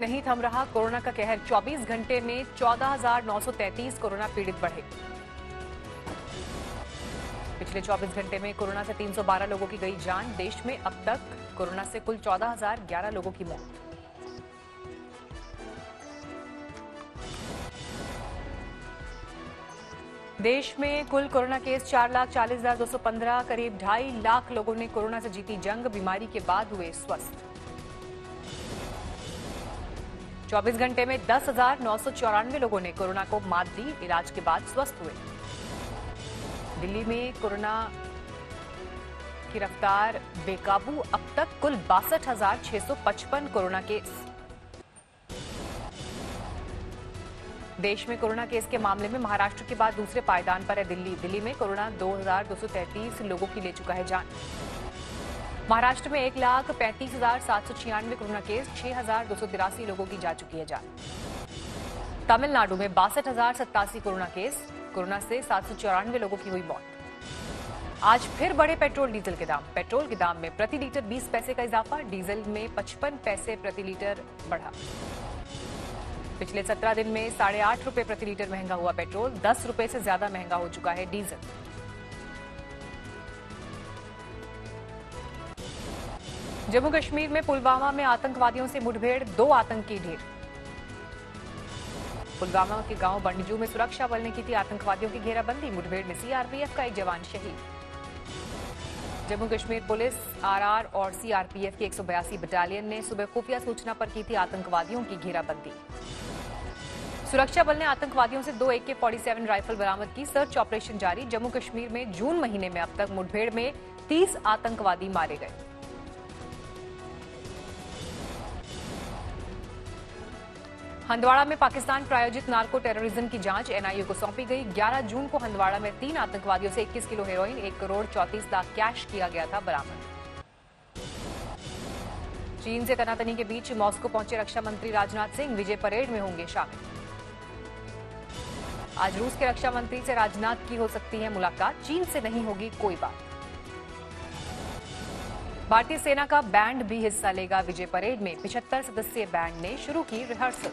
नहीं थम रहा कोरोना का कहर। 24 घंटे में 14,933 कोरोना पीड़ित बढ़े। पिछले 24 घंटे में कोरोना से 312 लोगों की गई जान। देश में अब तक कोरोना से कुल 14,011 लोगों की मौत। देश में कुल कोरोना केस 4,40,215। करीब 2.5 लाख लोगों ने कोरोना से जीती जंग। बीमारी के बाद हुए स्वस्थ। 24 घंटे में 10,994 लोगों ने कोरोना को मात दी। इलाज के बाद स्वस्थ हुए। दिल्ली में कोरोना की रफ्तार बेकाबू। अब तक कुल 62,655 कोरोना केस। देश में कोरोना केस के मामले में महाराष्ट्र के बाद दूसरे पायदान पर है दिल्ली। दिल्ली में कोरोना 2,233 लोगों की ले चुका है जान। महाराष्ट्र में 1,35,796 कोरोना केस। 6,283 लोगों की जा चुकी है जान। तमिलनाडु में 62,087 कोरोना केस। कोरोना से 794 लोगों की हुई मौत। आज फिर बढ़े पेट्रोल डीजल के दाम। पेट्रोल के दाम में प्रति लीटर 20 पैसे का इजाफा। डीजल में 55 पैसे प्रति लीटर बढ़ा। पिछले 17 दिन में 8.5 रुपए प्रति लीटर महंगा हुआ पेट्रोल। 10 रुपए से ज्यादा महंगा हो चुका है डीजल। जम्मू कश्मीर में पुलवामा में आतंकवादियों से मुठभेड़। 2 आतंकी ढेर। पुलवामा के गांव बंडजू में सुरक्षा बल ने की थी आतंकवादियों की घेराबंदी। मुठभेड़ में सीआरपीएफ का एक जवान शहीद। जम्मू कश्मीर पुलिस, आरआर और सीआरपीएफ की 182 बटालियन ने सुबह खुफिया सूचना पर की थी आतंकवादियों की घेराबंदी। सुरक्षा बल ने आतंकवादियों से 2 AK-47 राइफल बरामद की। सर्च ऑपरेशन जारी। जम्मू कश्मीर में जून महीने में अब तक मुठभेड़ में 30 आतंकवादी मारे गए। हंदवाड़ा में पाकिस्तान प्रायोजित नार्को टेररिज्म की जांच एनआईए को सौंपी गई। 11 जून को हंदवाड़ा में 3 आतंकवादियों से 21 kilo heroin, 1 crore 34 lakh cash किया गया था बरामद। चीन से तनातनी के बीच मॉस्को पहुंचे रक्षा मंत्री राजनाथ सिंह। विजय परेड में होंगे शामिल। आज रूस के रक्षा मंत्री से राजनाथ की हो सकती है मुलाकात। चीन से नहीं होगी कोई बात। भारतीय सेना का बैंड भी हिस्सा लेगा विजय परेड में। 75 सदस्यीय बैंड ने शुरू की रिहर्सल।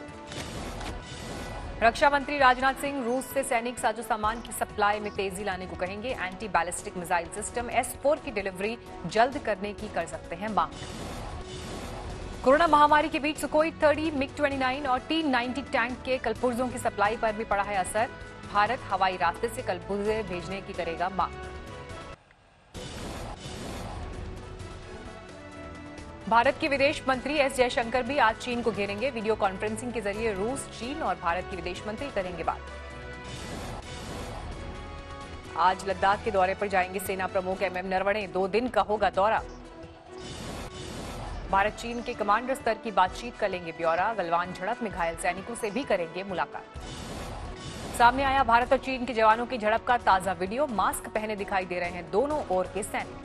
रक्षा मंत्री राजनाथ सिंह रूस से सैनिक साजो सामान की सप्लाई में तेजी लाने को कहेंगे। Anti ballistic missile system S-4 की डिलीवरी जल्द करने की कर सकते हैं मांग। कोरोना महामारी के बीच सुखोई 30, MiG-29 और T-90 टैंक के कलपुर्जों की सप्लाई पर भी पड़ा है असर। भारत हवाई रास्ते से कलपुर्जे भेजने की करेगा मांग। भारत के विदेश मंत्री एस जयशंकर भी आज चीन को घेरेंगे। वीडियो कॉन्फ्रेंसिंग के जरिए रूस, चीन और भारत के विदेश मंत्री करेंगे बात। आज लद्दाख के दौरे पर जाएंगे सेना प्रमुख MM नरवणे। 2 दिन का होगा दौरा। भारत चीन के कमांडर स्तर की बातचीत कर लेंगे ब्यौरा। गलवान झड़प में घायल सैनिकों से भी करेंगे मुलाकात। सामने आया भारत और चीन के जवानों की झड़प का ताजा वीडियो। मास्क पहने दिखाई दे रहे हैं दोनों ओर के सैनिक।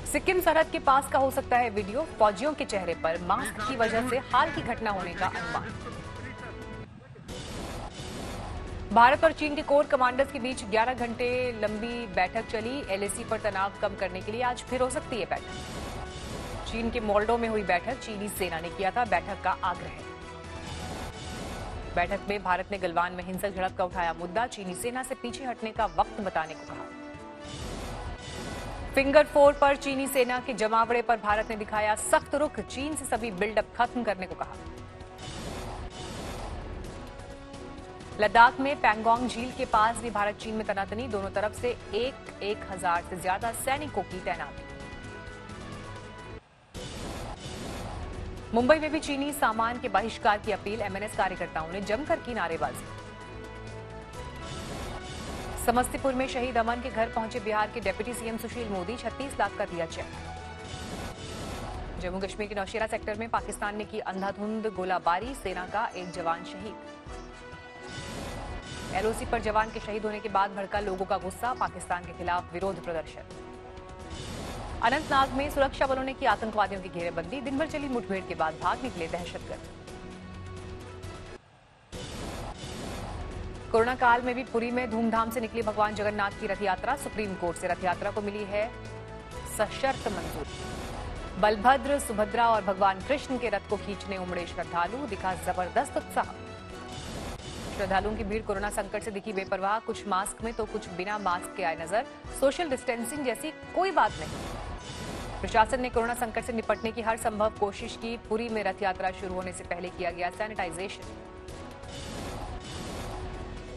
सिक्किम सरहद के पास का हो सकता है वीडियो। फौजियों के चेहरे पर मास्क की वजह से हाल की घटना होने का अनुमान। भारत और चीन के कोर कमांडर्स के बीच 11 घंटे लंबी बैठक चली। LAC पर तनाव कम करने के लिए आज फिर हो सकती है बैठक। चीन के मोल्डो में हुई बैठक। चीनी सेना ने किया था बैठक का आग्रह। बैठक में भारत ने गलवान में हिंसक झड़प का उठाया मुद्दा। चीनी सेना से पीछे हटने का वक्त बताने को कहा। फिंगर 4 पर चीनी सेना के जमावड़े पर भारत ने दिखाया सख्त रुख। चीन से सभी बिल्डअप खत्म करने को कहा। लद्दाख में पैंगोंग झील के पास भी भारत चीन में तनातनी। दोनों तरफ से 1,000 से ज्यादा सैनिकों की तैनाती। मुंबई में भी चीनी सामान के बहिष्कार की अपील। MNS कार्यकर्ताओं ने जमकर की नारेबाजी। समस्तीपुर में शहीद अमन के घर पहुंचे बिहार के डिप्टी सीएम सुशील मोदी। 36 लाख का दिया चेक। जम्मू कश्मीर के नौशेरा सेक्टर में पाकिस्तान ने की अंधाधुंध गोलाबारी। सेना का एक जवान शहीद। LOC पर जवान के शहीद होने के बाद भड़का लोगों का गुस्सा। पाकिस्तान के खिलाफ विरोध प्रदर्शन। अनंतनाग में सुरक्षा बलों ने की आतंकवादियों की घेरेबंदी। दिन भर चली मुठभेड़ के बाद भाग निकले दहशतगर्द। कोरोना काल में भी पुरी में धूमधाम से निकली भगवान जगन्नाथ की रथ यात्रा। सुप्रीम कोर्ट से रथ यात्रा को मिली है सशर्त मंजूरी। बलभद्र, सुभद्रा और भगवान कृष्ण के रथ को खींचने उमड़े श्रद्धालु, दिखा जबरदस्त उत्साह। श्रद्धालुओं की भीड़ कोरोना संकट से दिखी बेपरवाह, कुछ मास्क में तो कुछ बिना मास्क के आए नजर। सोशल डिस्टेंसिंग जैसी कोई बात नहीं। प्रशासन ने कोरोना संकट से निपटने की हर संभव कोशिश की। पुरी में रथ यात्रा शुरू होने से पहले किया गया सैनिटाइजेशन।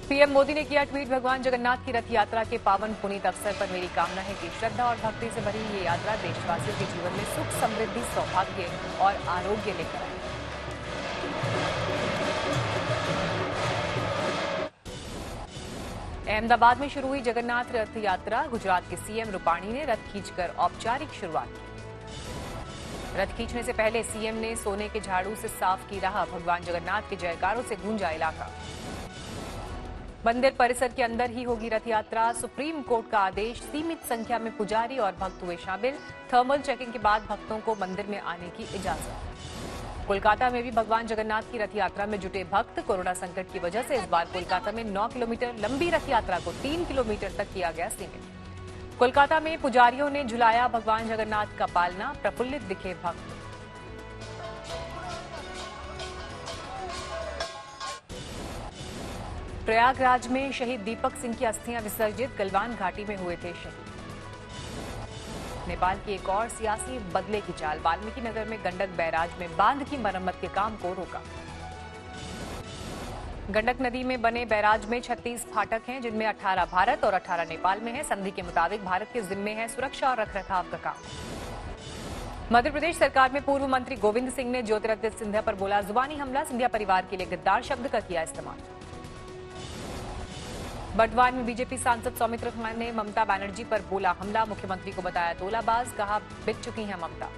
पीएम मोदी ने किया ट्वीट, भगवान जगन्नाथ की रथ यात्रा के पावन पुनीत अवसर पर मेरी कामना है कि श्रद्धा और भक्ति से भरी ये यात्रा देशवासियों के जीवन में सुख, समृद्धि, सौभाग्य और आरोग्य लेकर आए। अहमदाबाद में शुरू हुई जगन्नाथ रथ यात्रा। गुजरात के सीएम रूपाणी ने रथ खींचकर औपचारिक शुरुआत की। रथ खींचने से पहले सीएम ने सोने के झाड़ू से साफ की राह। भगवान जगन्नाथ के जयकारों से गूंजा इलाका। मंदिर परिसर के अंदर ही होगी रथ यात्रा। सुप्रीम कोर्ट का आदेश, सीमित संख्या में पुजारी और भक्त हुए शामिल। थर्मल चेकिंग के बाद भक्तों को मंदिर में आने की इजाजत। कोलकाता में भी भगवान जगन्नाथ की रथ यात्रा में जुटे भक्त। कोरोना संकट की वजह से इस बार कोलकाता में 9 किलोमीटर लंबी रथ यात्रा को 3 किलोमीटर तक किया गया सीमित। कोलकाता में पुजारियों ने झुलाया भगवान जगन्नाथ का पालना। प्रफुल्लित दिखे भक्त। प्रयागराज में शहीद दीपक सिंह की अस्थियां विसर्जित। गलवान घाटी में हुए थे शहीद। नेपाल की एक और सियासी बदले की चाल। वाल्मीकि नगर में गंडक बैराज में बांध की मरम्मत के काम को रोका। गंडक नदी में बने बैराज में 36 फाटक हैं, जिनमें 18 भारत और 18 नेपाल में हैं। संधि के मुताबिक भारत के जिम्मे है सुरक्षा और रखरखाव का काम। मध्य प्रदेश सरकार में पूर्व मंत्री गोविंद सिंह ने ज्योतिरादित्य सिंधिया पर बोला जुबानी हमला। सिंधिया परिवार के लिए गद्दार शब्द का किया इस्तेमाल। बटवार में बीजेपी सांसद सौमित्र खान ने ममता बनर्जी पर बोला हमला। मुख्यमंत्री को बताया तोलाबाज, कहा बिक चुकी हैं ममता।